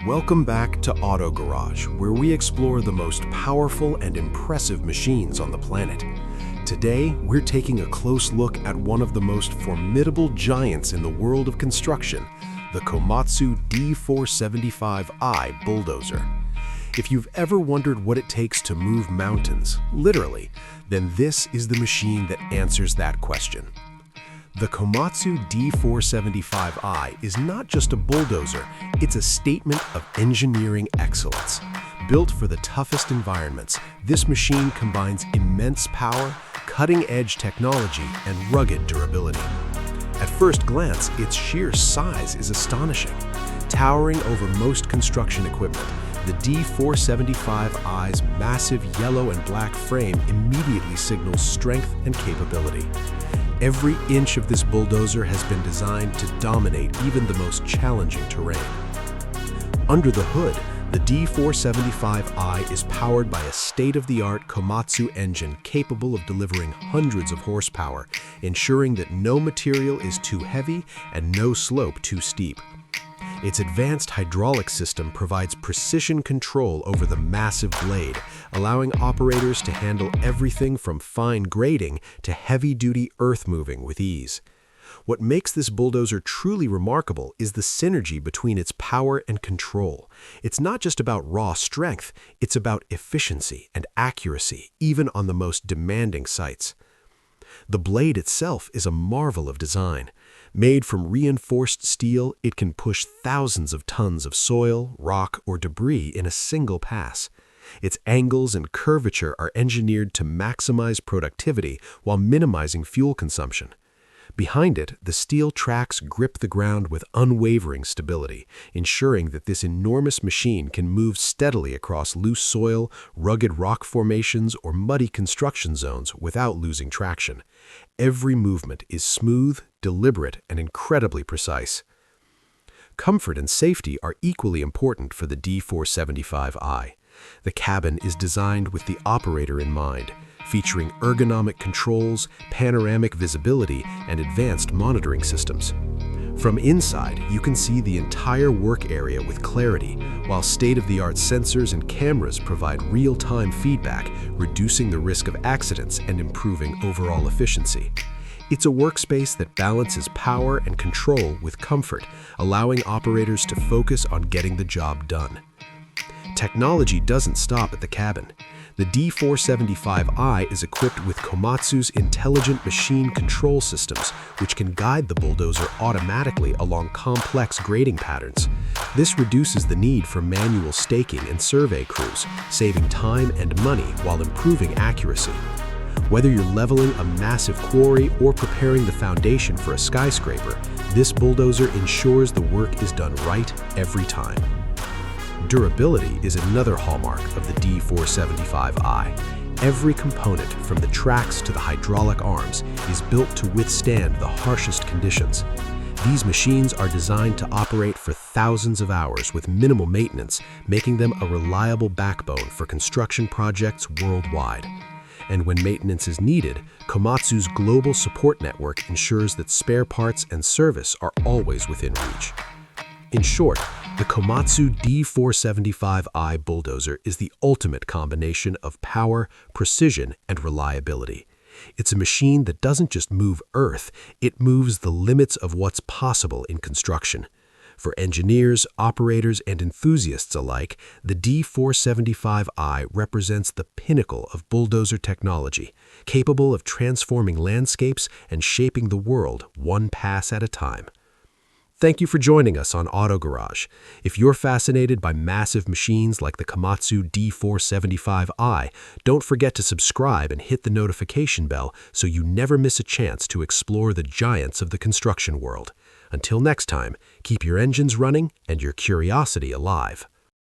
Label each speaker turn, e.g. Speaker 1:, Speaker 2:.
Speaker 1: Welcome back to Auto Garage, where we explore the most powerful and impressive machines on the planet. Today, we're taking a close look at one of the most formidable giants in the world of construction, the Komatsu D475i Bulldozer. If you've ever wondered what it takes to move mountains, literally, then this is the machine that answers that question. The Komatsu D475i is not just a bulldozer, it's a statement of engineering excellence. Built for the toughest environments, this machine combines immense power, cutting-edge technology, and rugged durability. At first glance, its sheer size is astonishing. Towering over most construction equipment, the D475i's massive yellow and black frame immediately signals strength and capability. Every inch of this bulldozer has been designed to dominate even the most challenging terrain. Under the hood, the D475i is powered by a state-of-the-art Komatsu engine capable of delivering hundreds of horsepower, ensuring that no material is too heavy and no slope too steep. Its advanced hydraulic system provides precision control over the massive blade, allowing operators to handle everything from fine grading to heavy-duty earth moving with ease. What makes this bulldozer truly remarkable is the synergy between its power and control. It's not just about raw strength, it's about efficiency and accuracy, even on the most demanding sites. The blade itself is a marvel of design. Made from reinforced steel, it can push thousands of tons of soil, rock, or debris in a single pass. Its angles and curvature are engineered to maximize productivity while minimizing fuel consumption. Behind it, the steel tracks grip the ground with unwavering stability, ensuring that this enormous machine can move steadily across loose soil, rugged rock formations, or muddy construction zones without losing traction. Every movement is smooth, deliberate, and incredibly precise. Comfort and safety are equally important for the D475i. The cabin is designed with the operator in mind, featuring ergonomic controls, panoramic visibility, and advanced monitoring systems. From inside, you can see the entire work area with clarity, while state-of-the-art sensors and cameras provide real-time feedback, reducing the risk of accidents and improving overall efficiency. It's a workspace that balances power and control with comfort, allowing operators to focus on getting the job done. Technology doesn't stop at the cabin. The D475i is equipped with Komatsu's intelligent machine control systems, which can guide the bulldozer automatically along complex grading patterns. This reduces the need for manual staking and survey crews, saving time and money while improving accuracy. Whether you're leveling a massive quarry or preparing the foundation for a skyscraper, this bulldozer ensures the work is done right every time. Durability is another hallmark of the D475i. Every component, from the tracks to the hydraulic arms, is built to withstand the harshest conditions. These machines are designed to operate for thousands of hours with minimal maintenance, making them a reliable backbone for construction projects worldwide. And when maintenance is needed, Komatsu's global support network ensures that spare parts and service are always within reach. In short, the Komatsu D475i Bulldozer is the ultimate combination of power, precision, and reliability. It's a machine that doesn't just move earth, it moves the limits of what's possible in construction. For engineers, operators, and enthusiasts alike, the D475i represents the pinnacle of bulldozer technology, capable of transforming landscapes and shaping the world one pass at a time. Thank you for joining us on Auto Garage. If you're fascinated by massive machines like the Komatsu D475i, don't forget to subscribe and hit the notification bell so you never miss a chance to explore the giants of the construction world. Until next time, keep your engines running and your curiosity alive.